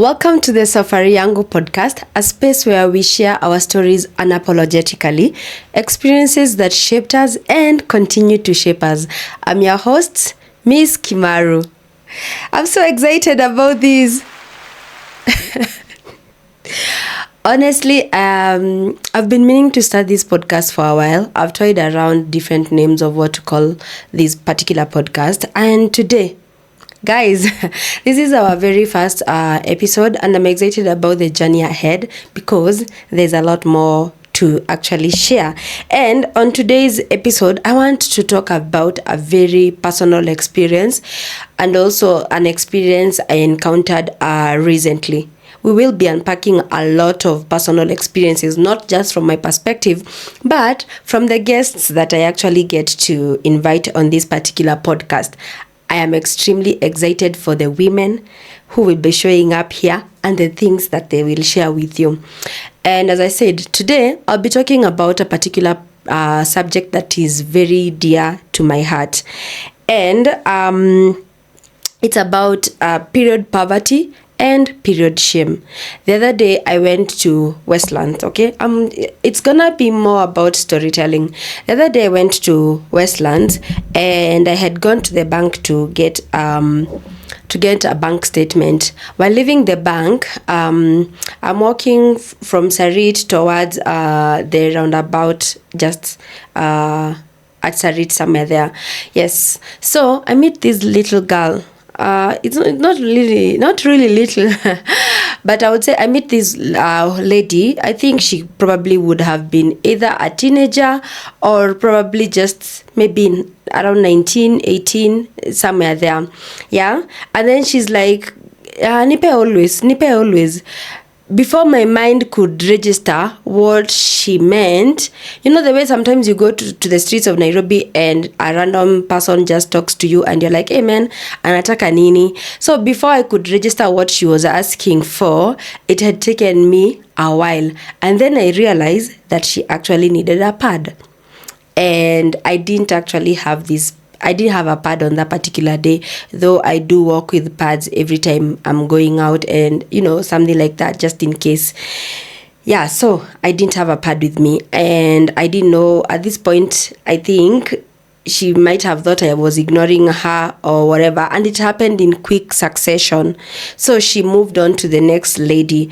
Welcome to the Safari Yangu Podcast, a space where we share our stories unapologetically, experiences that shaped us and continue to shape us. I'm your host, Miss Kimaru. I'm so excited about this. Honestly, I've been meaning to start this podcast for a while. I've tried around different names of what to call this particular podcast, and today, guys, this is our very first episode, and I'm excited about the journey ahead because there's a lot more to actually share. And on today's episode, I want to talk about a very personal experience and also an experience I encountered recently. We will be unpacking a lot of personal experiences, not just from my perspective, but from the guests that I actually get to invite on this particular podcast. I am extremely excited for the women who will be showing up here and the things that they will share with you. And as I said, today I'll be talking about a particular subject that is very dear to my heart. And it's about period poverty and period shame. The other day I went to Westlands, okay? It's gonna be more about storytelling. The other day I went to Westlands and I had gone to the bank to get a bank statement. While leaving the bank, I'm walking from Sarit towards the roundabout, just at Sarit somewhere there. Yes. So I meet this little girl. It's not really little, but I would say I meet this lady. I think she probably would have been either a teenager or probably just maybe around 19, 18, somewhere there. Yeah. And then she's like, nipe always. Before my mind could register what she meant, you know the way sometimes you go to the streets of Nairobi and a random person just talks to you and you're like, hey man, anataka nini? So before I could register what she was asking for, it had taken me a while. And then I realized that she actually needed a pad. And I didn't have a pad on that particular day, though I do walk with pads every time I'm going out and, something like that, just in case. Yeah, so I didn't have a pad with me, and I didn't know at this point. I think she might have thought I was ignoring her or whatever, and it happened in quick succession. So she moved on to the next lady.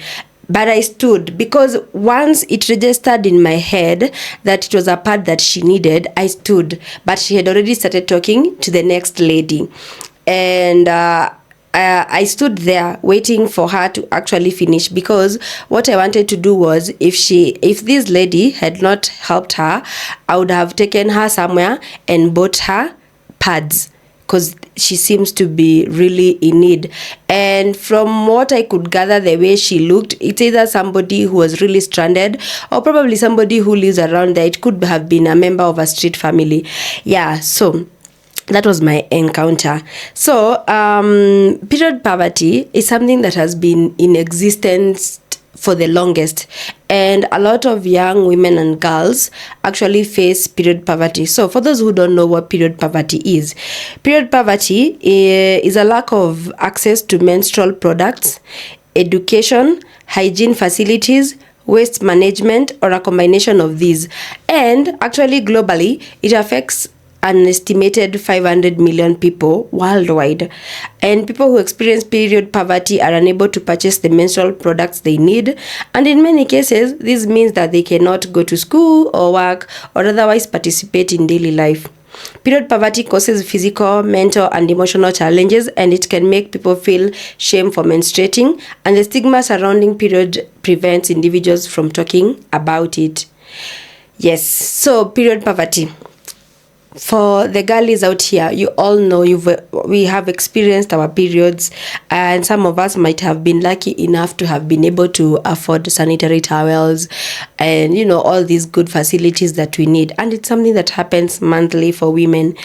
But I stood because once it registered in my head that it was a pad that she needed, I stood. But she had already started talking to the next lady. And I stood there waiting for her to actually finish, because what I wanted to do was, if this lady had not helped her, I would have taken her somewhere and bought her pads, because she seems to be really in need. And from what I could gather, the way she looked, it's either somebody who was really stranded or probably somebody who lives around there. It could have been a member of a street family. Yeah, so that was my encounter. So period poverty is something that has been in existence for the longest, and a lot of young women and girls actually face period poverty. So for those who don't know what period poverty is a lack of access to menstrual products, education, hygiene facilities, waste management, or a combination of these. And actually globally, it affects an estimated 500 million people worldwide. And people who experience period poverty are unable to purchase the menstrual products they need. And in many cases, this means that they cannot go to school or work or otherwise participate in daily life. Period poverty causes physical, mental, and emotional challenges, and it can make people feel shame for menstruating. And the stigma surrounding period prevents individuals from talking about it. Yes, so period poverty. For the girlies out here, you all know we have experienced our periods, and some of us might have been lucky enough to have been able to afford sanitary towels and all these good facilities that we need. And it's something that happens monthly for women.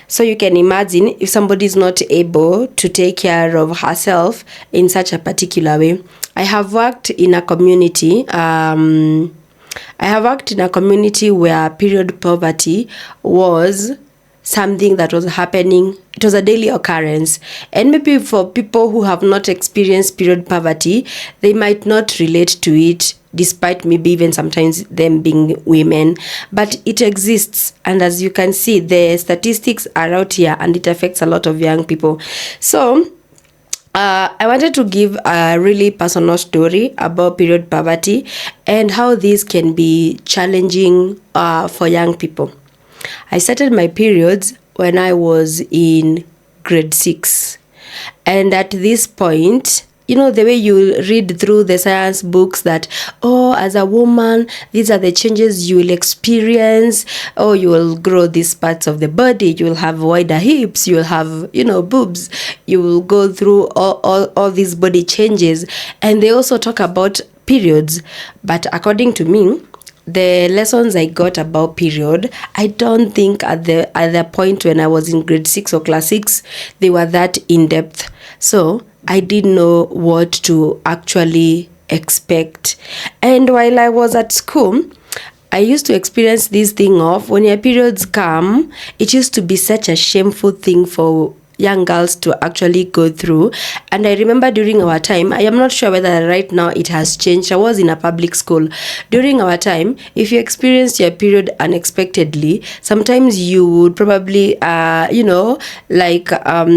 So you can imagine if somebody is not able to take care of herself in such a particular way. I have worked in a community where period poverty was something that was happening. It was a daily occurrence. And maybe for people who have not experienced period poverty, they might not relate to it, despite maybe even sometimes them being women. But it exists. And as you can see, the statistics are out here, and it affects a lot of young people. So I wanted to give a really personal story about period poverty and how this can be challenging for young people. I started my periods when I was in grade 6. And at this point, you know, the way you read through the science books that, as a woman, these are the changes you will experience. You will grow these parts of the body. You will have wider hips. You will have, boobs. You will go through all these body changes. And they also talk about periods. But according to me, the lessons I got about period, I don't think at the point when I was in grade 6 or class 6, they were that in-depth. So I didn't know what to actually expect. And while I was at school, I used to experience this thing of when your periods come, it used to be such a shameful thing for young girls to actually go through. And I remember during our time, I am not sure whether right now it has changed. I was in a public school. During our time, if you experienced your period unexpectedly, sometimes you would probably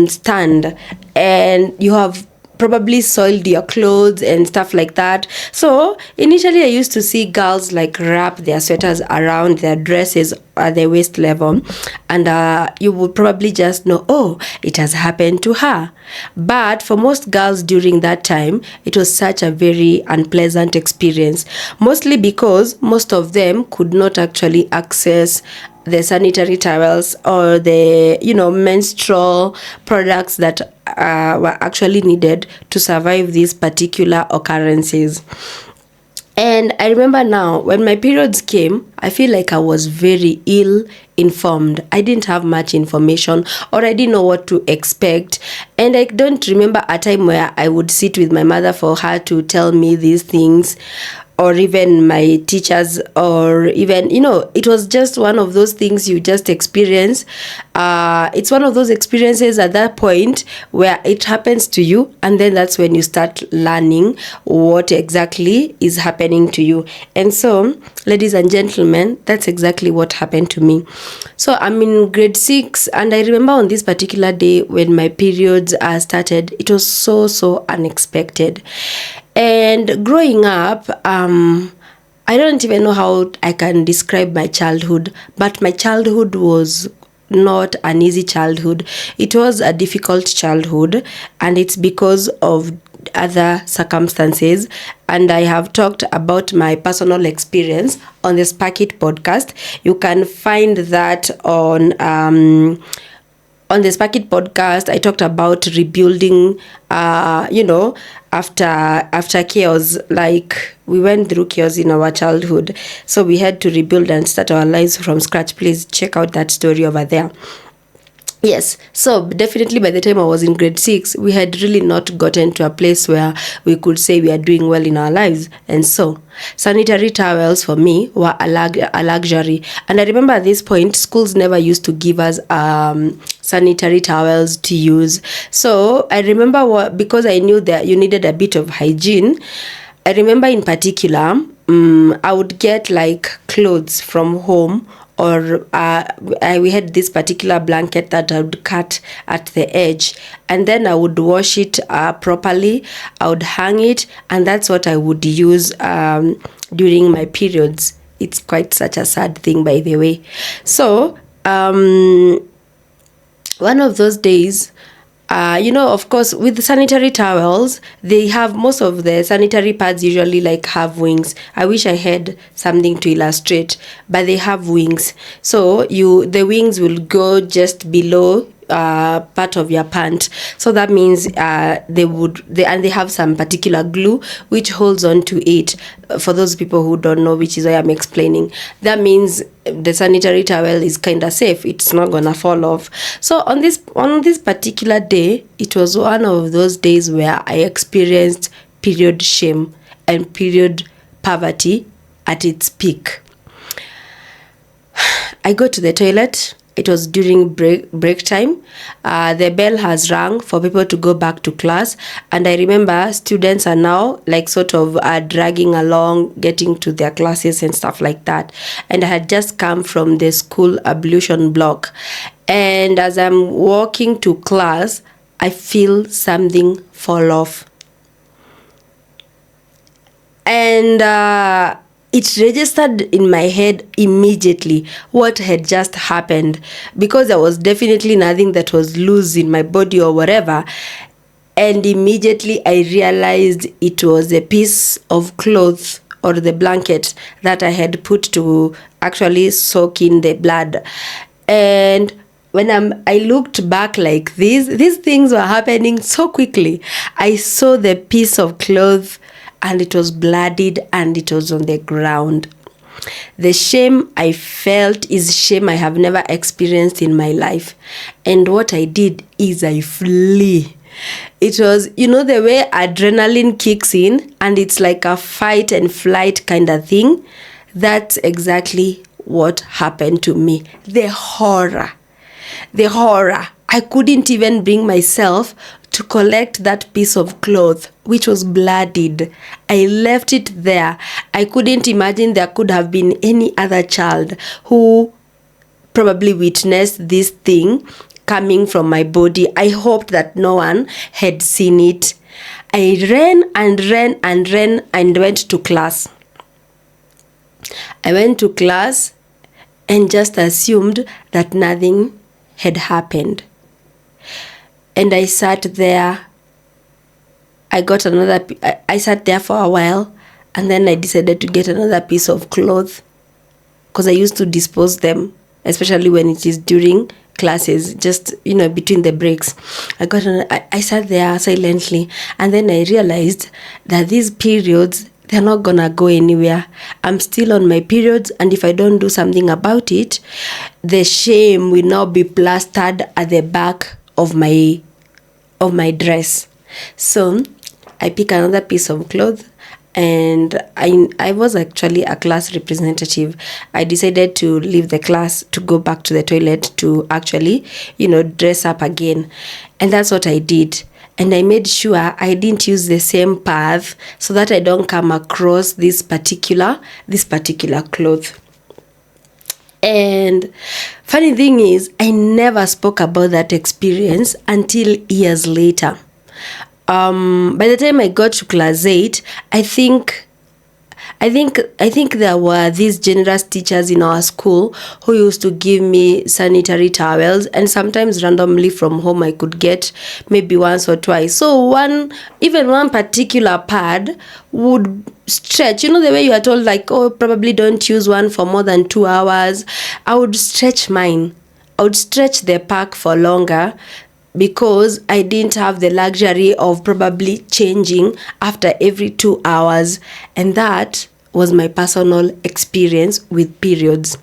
stand, and you have probably soiled your clothes and stuff like that. So initially I used to see girls like wrap their sweaters around their dresses at their waist level, and you would probably just know, it has happened to her. But for most girls during that time, it was such a very unpleasant experience, mostly because most of them could not actually access the sanitary towels or the menstrual products that were actually needed to survive these particular occurrences. And I remember now, when my periods came, I feel like I was very ill-informed. I didn't have much information, or I didn't know what to expect. And I don't remember a time where I would sit with my mother for her to tell me these things, or even my teachers, or even, it was just one of those things you just experience. It's one of those experiences at that point where it happens to you, and then that's when you start learning what exactly is happening to you. And so, ladies and gentlemen, that's exactly what happened to me. So I'm in grade 6, and I remember on this particular day when my periods started, it was so unexpected. And growing up, I don't even know how I can describe my childhood, but my childhood was not an easy childhood. It was a difficult childhood, and it's because of other circumstances. And I have talked about my personal experience on the Spark It podcast. You can find that on the Spark It podcast. I talked about rebuilding, after chaos. Like, we went through chaos in our childhood, so we had to rebuild and start our lives from scratch. Please check out that story over there. Yes, so definitely by the time I was in grade 6, we had really not gotten to a place where we could say we are doing well in our lives. And so sanitary towels for me were a luxury. And I remember at this point, schools never used to give us sanitary towels to use. So I remember because I knew that you needed a bit of hygiene. I remember in particular, I would get like clothes from home, or we had this particular blanket that I would cut at the edge, and then I would wash it properly. I would hang it, and that's what I would use during my periods. It's quite such a sad thing, by the way. So one of those days, of course, with the sanitary towels, they have, most of the sanitary pads usually like have wings. I wish I had something to illustrate, but they have wings. So the wings will go just below part of your pant. So that means they have some particular glue which holds on to it. For those people who don't know, which is why I'm explaining, that means the sanitary towel is kind of safe. It's not gonna fall off. So on this particular day, it was one of those days where I experienced period shame and period poverty at its peak. I go to the toilet, It was during break time. The bell has rung for people to go back to class, and I remember students are now like sort of dragging along, getting to their classes and stuff like that. And I had just come from the school ablution block, and as I'm walking to class, I feel something fall off, and it registered in my head immediately what had just happened, because there was definitely nothing that was loose in my body or whatever. And immediately I realized it was a piece of cloth or the blanket that I had put to actually soak in the blood. And when I looked back like this, these things were happening so quickly. I saw the piece of cloth, and it was bloodied, and it was on the ground. The shame I felt is shame I have never experienced in my life. And what I did is I flee. It was, the way adrenaline kicks in, and it's like a fight and flight kind of thing. That's exactly what happened to me. The horror. I couldn't even bring myself to collect that piece of cloth, which was bloodied. I left it there. I couldn't imagine there could have been any other child who probably witnessed this thing coming from my body. I hoped that no one had seen it. I ran and went to class. I went to class and just assumed that nothing had happened. And I sat there. I sat there for a while, and then I decided to get another piece of cloth, because I used to dispose them, especially when it is during classes, just, between the breaks. I sat there silently, and then I realized that these periods, they're not gonna go anywhere. I'm still on my periods, and if I don't do something about it, the shame will now be plastered at the back of my dress. So I pick another piece of cloth, and I was actually a class representative. I decided to leave the class to go back to the toilet to actually, dress up again. And that's what I did. And I made sure I didn't use the same path so that I don't come across this particular cloth. And funny thing is, I never spoke about that experience until years later. By the time I got to class 8, I think there were these generous teachers in our school who used to give me sanitary towels, and sometimes randomly from home I could get maybe once or twice. So one particular pad would stretch, the way you are told, like, probably don't use one for more than 2 hours. I would stretch mine. I would stretch the pack for longer, because I didn't have the luxury of probably changing after every 2 hours. And that was my personal experience with periods.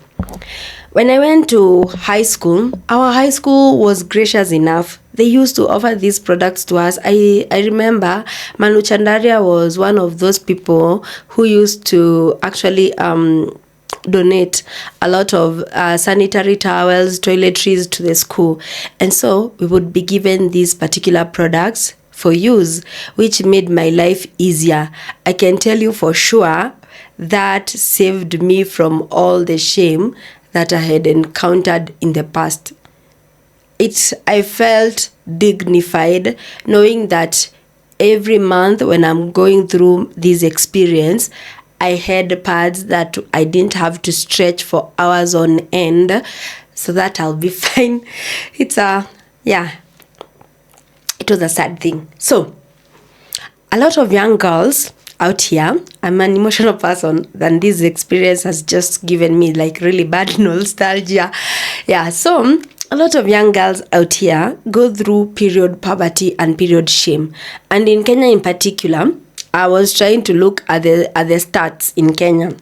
When I went to high school, our high school was gracious enough. They used to offer these products to us. I remember Manu Chandaria was one of those people who used to actually donate a lot of sanitary towels, toiletries to the school. And so we would be given these particular products for use, which made my life easier. I can tell you for sure that saved me from all the shame that I had encountered in the past. I felt dignified knowing that every month when I'm going through this experience, I had pads that I didn't have to stretch for hours on end, so that I'll be fine. It was a sad thing. So, a lot of young girls out here, I'm an emotional person, and this experience has just given me like really bad nostalgia. So a lot of young girls out here go through period poverty and period shame. And in Kenya in particular, I was trying to look at the stats in Kenya.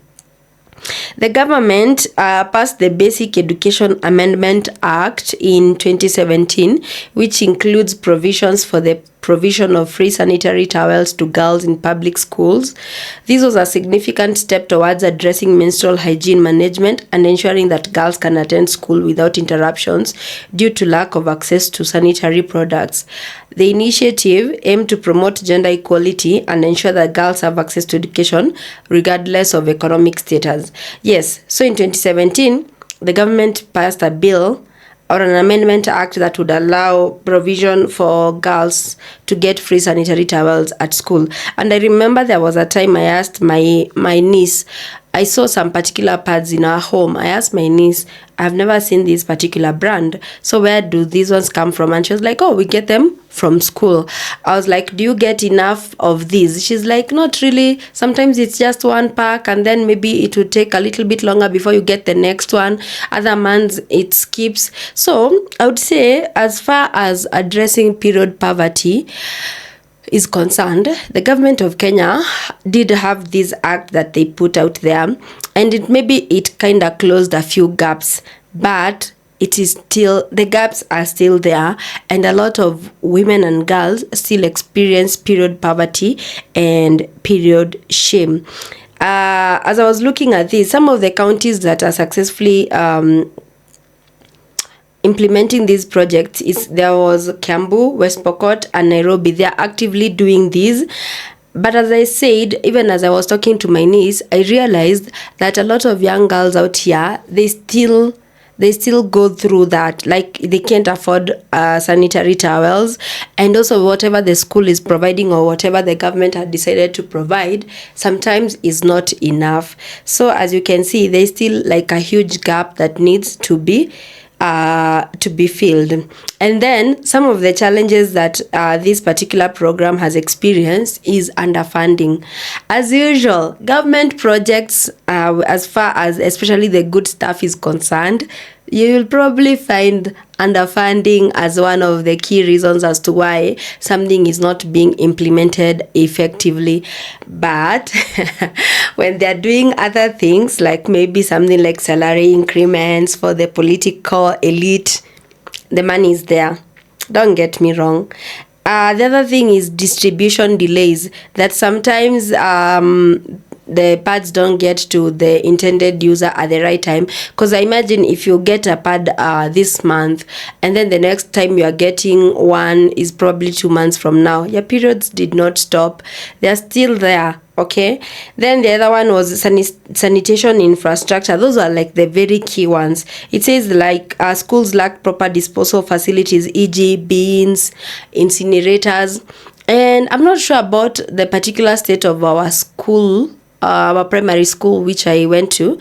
The government passed the Basic Education Amendment Act in 2017, which includes provisions for the provision of free sanitary towels to girls in public schools. This was a significant step towards addressing menstrual hygiene management and ensuring that girls can attend school without interruptions due to lack of access to sanitary products. The initiative aimed to promote gender equality and ensure that girls have access to education regardless of economic status. Yes, so in 2017, the government passed a bill or an amendment act that would allow provision for girls to get free sanitary towels at school. And I remember there was a time I asked my niece, I saw some particular pads in our home. I asked my niece, I've never seen this particular brand, so where do these ones come from? And she was like, oh, we get them from school. I was like, do you get enough of these? She's like, not really. Sometimes it's just one pack, and then maybe it would take a little bit longer before you get the next one. Other months it skips. So I would say, as far as addressing period poverty is concerned, the government of Kenya did have this act that they put out there, and it kind of closed a few gaps, but it is still, the gaps are still there, and a lot of women and girls still experience period poverty and period shame. As I was looking at this, some of the counties that are successfully implementing these projects there was Kiambu, West Pokot, and Nairobi. They are actively doing these. But as I said, even as I was talking to my niece, I realized that a lot of young girls out here, they still go through that. Like, they can't afford sanitary towels, and also whatever the school is providing or whatever the government had decided to provide sometimes is not enough. So as you can see, there's still like a huge gap that needs to be filled. And then some of the challenges that this particular program has experienced is underfunding. As usual, government projects, as far as especially the good stuff is concerned, you will probably find underfunding as one of the key reasons as to why something is not being implemented effectively. But when they're doing other things, like maybe something like salary increments for the political elite, the money is there. Don't get me wrong. The other thing is distribution delays, that sometimes the pads don't get to the intended user at the right time. Because I imagine if you get a pad this month, and then the next time you are getting one is probably 2 months from now, your periods did not stop. They're still there. Okay, then the other one was sanitation infrastructure. Those are like the very key ones. It says like schools lack proper disposal facilities, e.g. bins, incinerators. And I'm not sure about the particular state of our school, our primary school, which I went to,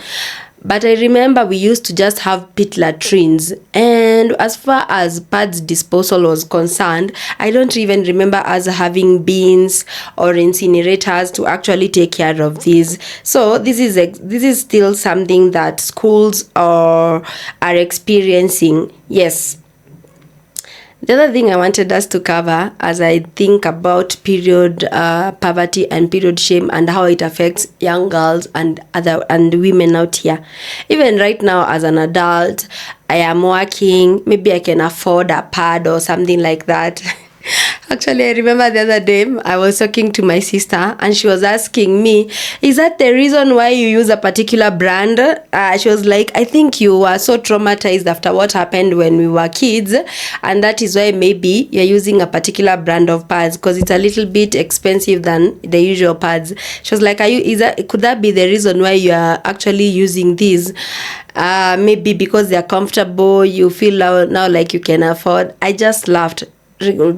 but I remember we used to just have pit latrines. And as far as pads disposal was concerned, I don't even remember us having bins or incinerators to actually take care of these. So this is still something that schools are experiencing. Yes. The other thing I wanted us to cover as I think about period poverty and period shame and how it affects young girls and women out here. Even right now as an adult, I am working, maybe I can afford a pad or something like that. Actually, I remember the other day I was talking to my sister and she was asking me, is that the reason why you use a particular brand? She was like, I think you were so traumatized after what happened when we were kids, and that is why maybe you're using a particular brand of pads because it's a little bit expensive than the usual pads. She was like, could that be the reason why you are actually using these? Maybe because they're comfortable, you feel now like you can afford. I just laughed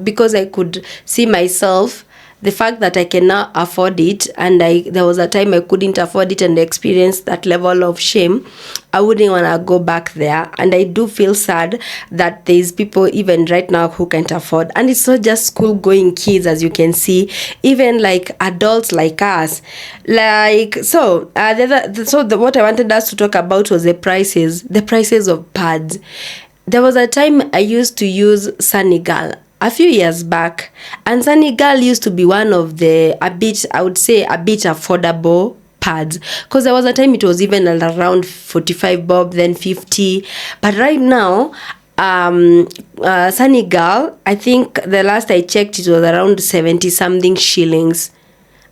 because I could see myself, the fact that I can now afford it, and there was a time I couldn't afford it and experience that level of shame. I wouldn't want to go back there, and I do feel sad that there's people even right now who can't afford. And it's not just school going kids, as you can see, even like adults like us. Like, what I wanted us to talk about was the prices of pads. There was a time I used to use Senegal a few years back, and Senegal used to be one of a bit affordable pads, because there was a time it was even around 45 bob, then 50. But right now Sunny Girl, I think the last I checked it was around 70 something shillings,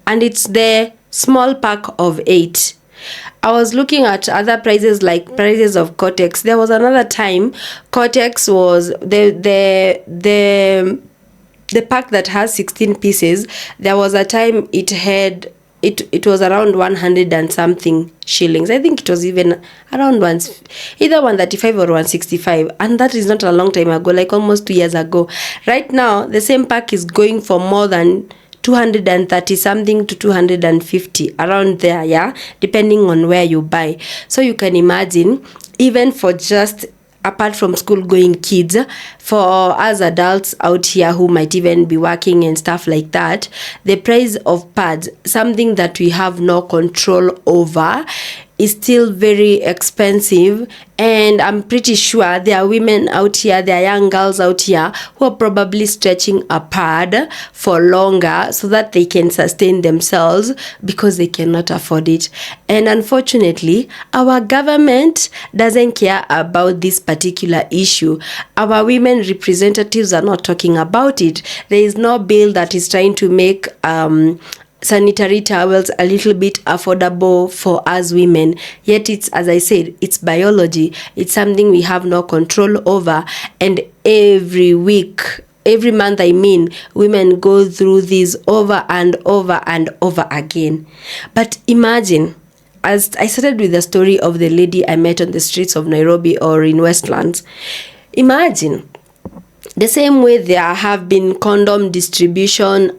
and it's the small pack of 8. I was looking at other prices, like prices of Cortex. There was another time Cortex was the pack that has 16 pieces. There was a time it had it was around 100 and something shillings. I think it was even around either 135 or 165, and that is not a long time ago, like almost 2 years ago. Right now the same pack is going for more than 230 something to 250, around there, yeah, depending on where you buy. So you can imagine, even for just apart from school going kids, for us adults out here who might even be working and stuff like that, the price of pads, something that we have no control over, is still very expensive. And I'm pretty sure there are women out here, there are young girls out here who are probably stretching a pad for longer so that they can sustain themselves, because they cannot afford it. And unfortunately, our government doesn't care about this particular issue. Our women representatives are not talking about it. There is no bill that is trying to make sanitary towels a little bit affordable for us women. Yet it's, as I said, it's biology. It's something we have no control over. And every month, women go through this over and over and over again. But imagine, as I started with the story of the lady I met on the streets of Nairobi or in Westlands, imagine the same way there have been condom distribution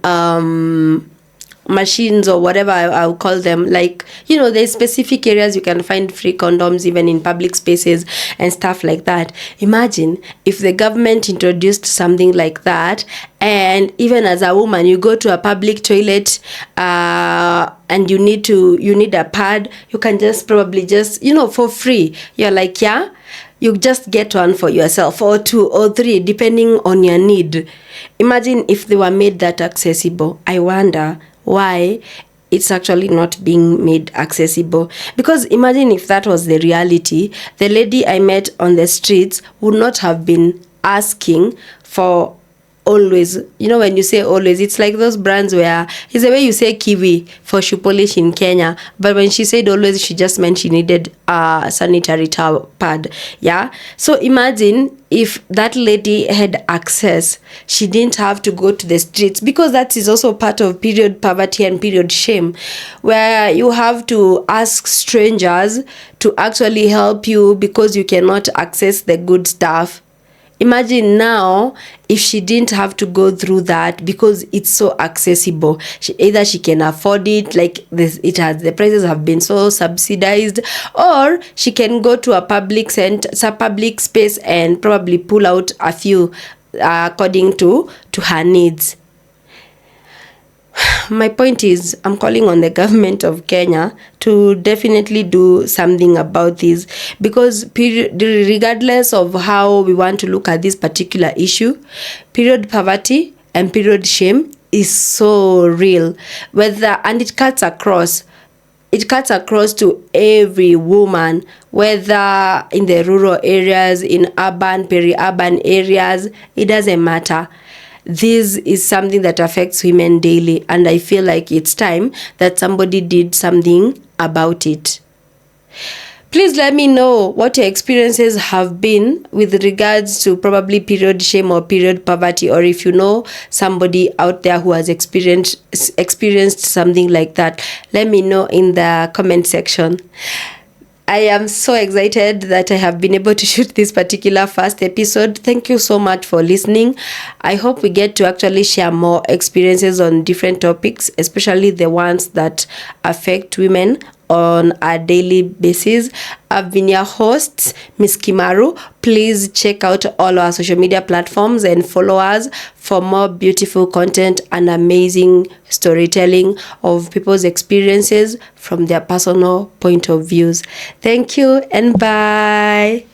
machines, or whatever I'll call them. Like, there's specific areas you can find free condoms, even in public spaces and stuff like that. Imagine if the government introduced something like that, and even as a woman, you go to a public toilet and you need a pad, you can just probably for free, you're like, yeah, you just get one for yourself, or 2 or 3, depending on your need. Imagine if they were made that accessible. I wonder why it's actually not being made accessible. Because imagine if that was the reality, the lady I met on the streets would not have been asking for always. When you say always, it's like those brands where it's the way you say kiwi for shoe polish in Kenya, but when she said always, she just meant she needed a sanitary towel pad. Yeah, so imagine if that lady had access, she didn't have to go to the streets, because that is also part of period poverty and period shame, where you have to ask strangers to actually help you because you cannot access the good stuff. Imagine now if she didn't have to go through that, because it's so accessible. Either she can afford it, like this, the prices have been so subsidized, or she can go to a public space and probably pull out a few according to her needs. My point is, I'm calling on the government of Kenya to definitely do something about this, because regardless of how we want to look at this particular issue, period poverty and period shame is so real. And it cuts across to every woman, whether in the rural areas, in urban, peri-urban areas, it doesn't matter. This is something that affects women daily, and I feel like it's time that somebody did something about it. Please let me know what your experiences have been with regards to probably period shame or period poverty, or if you know somebody out there who has experienced something like that. Let me know in the comment section. I am so excited that I have been able to shoot this particular first episode. Thank you so much for listening. I hope we get to actually share more experiences on different topics, especially the ones that affect women on a daily basis. I've been your host, Miss Kimaru. Please check out all our social media platforms and follow us for more beautiful content and amazing storytelling of people's experiences from their personal point of views. Thank you and bye.